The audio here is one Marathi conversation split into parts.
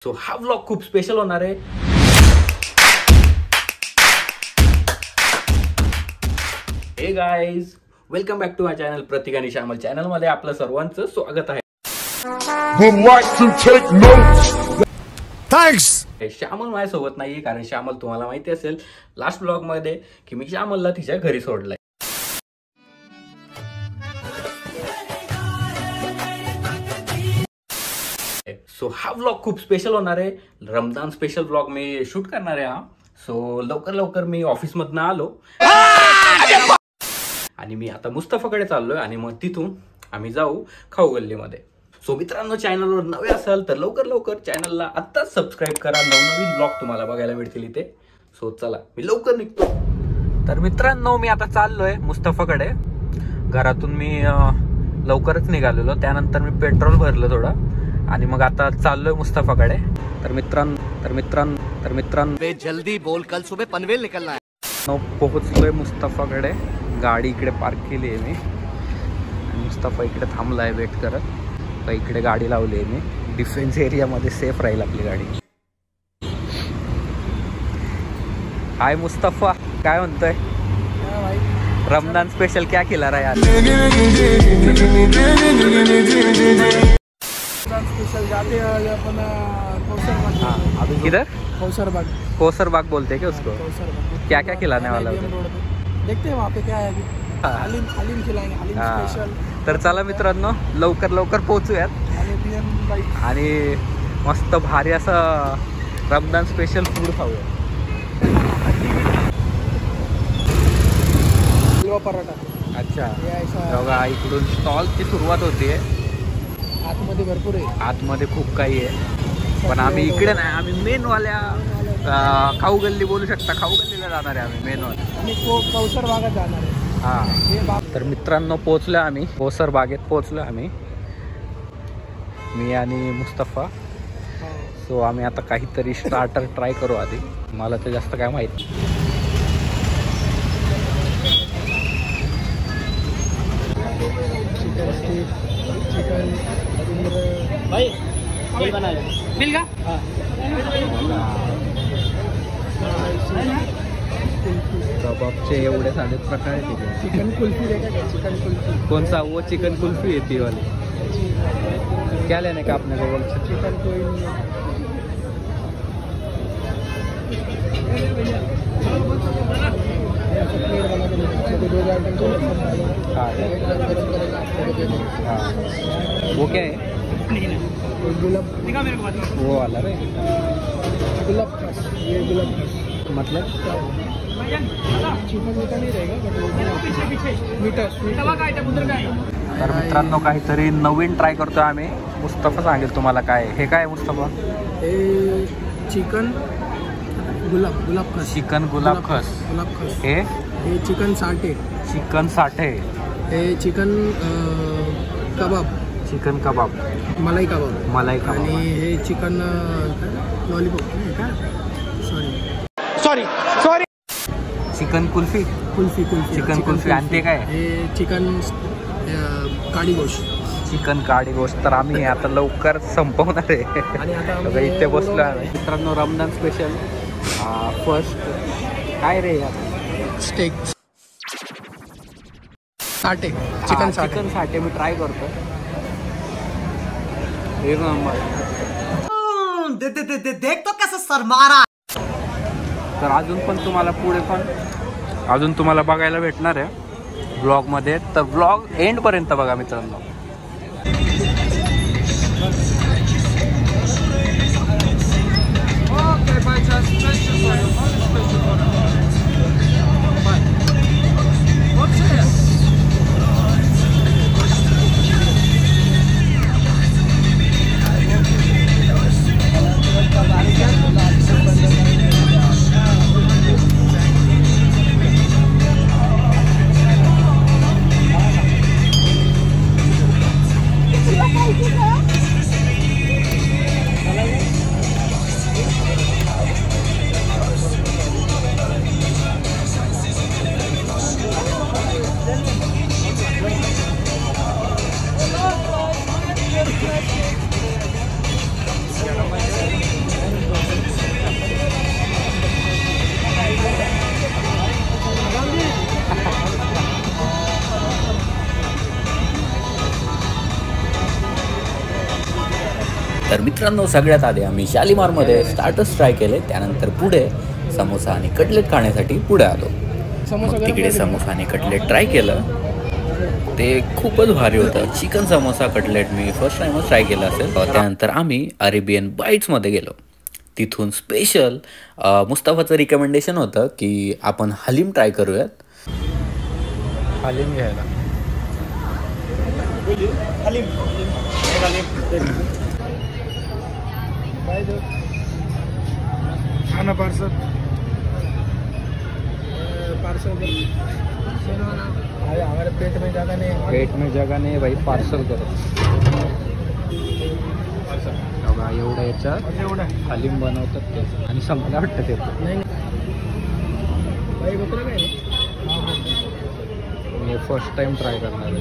सो हा व्लॉग खूप स्पेशल होणार आहे. Hey guys, welcome back to my channel Prateek आणि श्यामल चॅनल मध्ये आपलं सर्वांचं स्वागत आहे. थँक्स. श्यामल माझ्यासोबत नाहीये कारण श्यामल तुम्हाला माहिती असेल लास्ट ब्लॉग मध्ये की मी श्यामलला तिच्या घरी सोडलंय. सो हा व्लॉग खूप स्पेशल होणार आहे. रमजान स्पेशल व्लॉग मी शूट करणार आहे हा. सो लवकर मी ऑफिस मधनं आलो आणि मी आता मुस्तफाकडे चाललोय आणि मग तिथून आम्ही जाऊ खाऊ गल्लीमध्ये. सो मित्रांनो, चॅनलवर नवे असाल तर लवकर चॅनलला आत्ताच सबस्क्राईब करा. नवनवीन ब्लॉग तुम्हाला बघायला मिळतील इथे. सो चला मी लवकर निघतो. तर मित्रांनो, मी आता चाललोय मुस्तफाकडे. घरातून मी लवकरच निघालेलो, त्यानंतर मी पेट्रोल भरलं थोडं आणि मग आता चाललोय मुस्तफाकडे. तर मित्रांनो जल्दी बोल, कल सुबह पनवेल निकलना है. पोहोचलोय मुस्तफाकडे. गाडी इकडे पार्क केली आहे मी आणि मुस्तफा इकडे थांबलाय वेट करत. तर इकडे गाडी लावली आहे मी. डिफेन्स एरियामध्ये सेफ राहील आपली गाडी. हाय मुस्तफा, काय म्हणतोय? रमजान स्पेशल क्या खिला रहा है यार? स्पेशल जाते हैं अपन अभी किधर? कौसर बाग बोलते हैं क्या उसको? क्या क्या खिलाने वाला है? देखते हैं वहाँ पे क्या है अभी. हलीम खिलाएंगे, हलीम स्पेशल. तर चला मित्रांनो, लवकर पोहोचूयात आणि मस्त भारी असं रमजान स्पेशल फूड खाऊया. हलवा पराठा. अच्छा, बघा इकडून स्टॉलची सुरुवात होतीये. आतमध्ये भरपूर आहे, आतमध्ये खूप काही आहे, पण आम्ही इकडे नाही. आम्ही मेनवाल्या खाऊ गल्ली बोलू शकता, खाऊ गल्लीला जाणार आहे आम्ही. मेनवाल्या आणि कौसर बागात जाणार आहे. हा, तर मित्रांनो पोहोचलो आम्ही. कौसर बागेत पोहोचलो आम्ही, मी आणि मुस्तफा. सो आम्ही आता काहीतरी स्टार्टर ट्राय करू आधी. मला तर जास्त काय माहिती. चिकन भाई यही बना लो. मिल का? कबाबचे एवढे सारे प्रकार आहेत तिथे. चिकन कुल्फी देखा क्या? चिकन कुल्फी. कौन सा? वो चिकन कुल्फी है ती वाली. क्या लेने का आपने को? चिकन कोई हाँ, वो क्या है? गुलाब. वो वाला रे, गुलाब खास. ये गुलाब खास मतलब चिकन मीठा नहीं रहेगा, मीठा. तर मित्रांनो, काहीतरी नवीन ट्राय करतोय आम्ही. मुस्तफा सांगेल तुम्हाला काय. हे काय मुस्तफा? हे चिकन गुलाब खस. चिकन गुलाब खस. हे चिकन साठे. चिकन साठे. हे चिकन कबाब. मलाई कबाब. आणि हे chicken lollipop. Sorry chicken kulfi. Chicken kulfi. आणि ते काय? हे चिकन काळी गोश्त. चिकन काळी गोश्त. तर आम्ही आता लवकर संपवणार आहे आणि आता इथे बसलो आहे. मित्रांनो, रमजान स्पेशल फर्स्ट काय रे यार? स्टेक साठे. चिकन साठे मी ट्राय करतो. एक नंबर. देख तो कैसा सर मारा. तर अजून तुम्हाला बघायला भेटणार आहे ब्लॉग मध्ये. तर ब्लॉग एंड पर्यंत बघा मित्रांनो. तर मित्रांनो सगळ्यात आधी आम्ही शालीमारमध्ये स्टार्टर्स ट्राय केले, त्यानंतर पुढे समोसा आणि कटलेट खाण्यासाठी पुढे आलो. मग तिकडे समोसा आणि कटलेट ट्राय केलं, ते खूपच भारी होतं. चिकन समोसा कटलेट मी फर्स्ट टाइमच ट्राय केलं असेल. त्यानंतर आम्ही अरेबियन बाईट्समध्ये गेलो. तिथून स्पेशल मुस्तफाचं रिकमेंडेशन होतं की आपण हलीम ट्राय करूयात. हलीम घ्यायला खाना पार्सल हमारे पेट में जगह नहीं है भाई, पार्सल करो. एवढं याच्यात हलीम बनवतात ते आणि संपला वाटतं ते. मी फर्स्ट टाइम ट्राय करणार आहे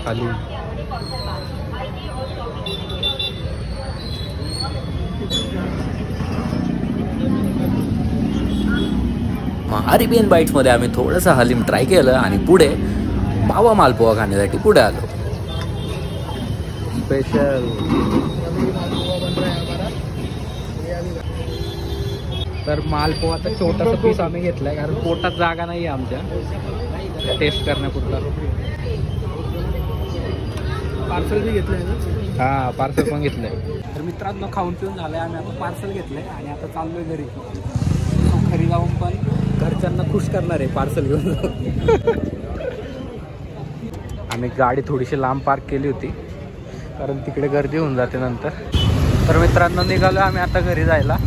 हलीम. अरेबियन बाईट्समध्ये आम्ही थोडंसं हलीम ट्राय केलं आणि पुढे मावा मालपोहा खाण्यासाठी पुढे आलो. स्पेशल तर मालपोहाचा छोटासा पीस आम्ही घेतलाय कारण पोटात जागा नाही आहे आमच्या टेस्ट करण्यापुरता. पार्सल बी घेतलंय ना? हां, पार्सल पण घेतलंय. तर मित्रांनो खाऊन पिऊन झालंय, आम्ही आता पार्सल घेतलंय आणि आता चाललोय घरी. घरी जाऊन पण घरच्यांना खुश करणार आहे पार्सल घेऊन. आम्ही गाडी थोडीशी लांब पार्क केली होती कारण तिकडे गर्दी होऊन जाते नंतर. तर मित्रांनो निघालो आम्ही आता घरी जायला.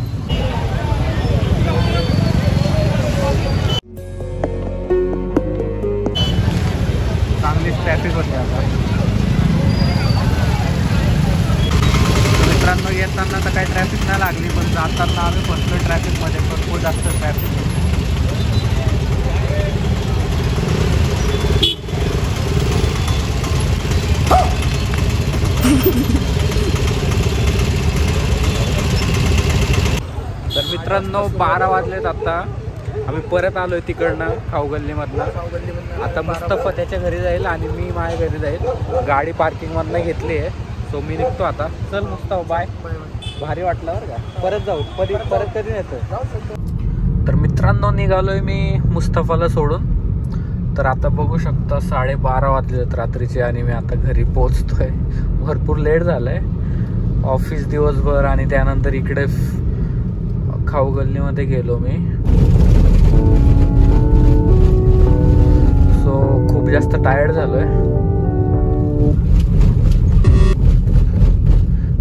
चांगलीच ट्रॅफिक होते आता. मित्रांनो येताना तर काही ट्रॅफिक नाही लागली, पण जाताना आम्ही फसलो ट्रॅफिकमध्ये. भरपूर जास्त ट्रॅफिक. तर मित्रांनो 12 वाजलेत आता. आम्ही परत आलोय तिकडनं खाऊगल्लीमधनं. आता मुस्तफा त्याच्या घरी जाईल आणि मी माझ्या घरी जाईल. गाडी पार्किंगमधनं घेतली आहे, सो मी निघतो आता. चल मुस्तफा, बाय. भारी वाटलं बरं का. परत जाऊ. परत कधी येतं. तर मित्रांनो निघालोय मी मुस्तफाला सोडून. तर आता बघू शकता 12:30 वाजलेत रात्रीचे आणि मी आता घरी पोहोचतोय. भरपूर लेट झालंय. ऑफिस दिवसभर आणि त्यानंतर इकडे खाऊगल्लीमध्ये गेलो मी. सो खूप जास्त टायर्ड झालोय.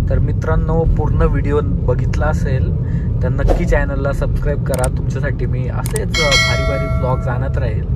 तर मित्रांनो पूर्ण व्हिडिओ बघितला असेल तर नक्की चॅनलला सबस्क्राईब करा. तुमच्यासाठी मी असेच भारी भारी ब्लॉग्स आणत राहील.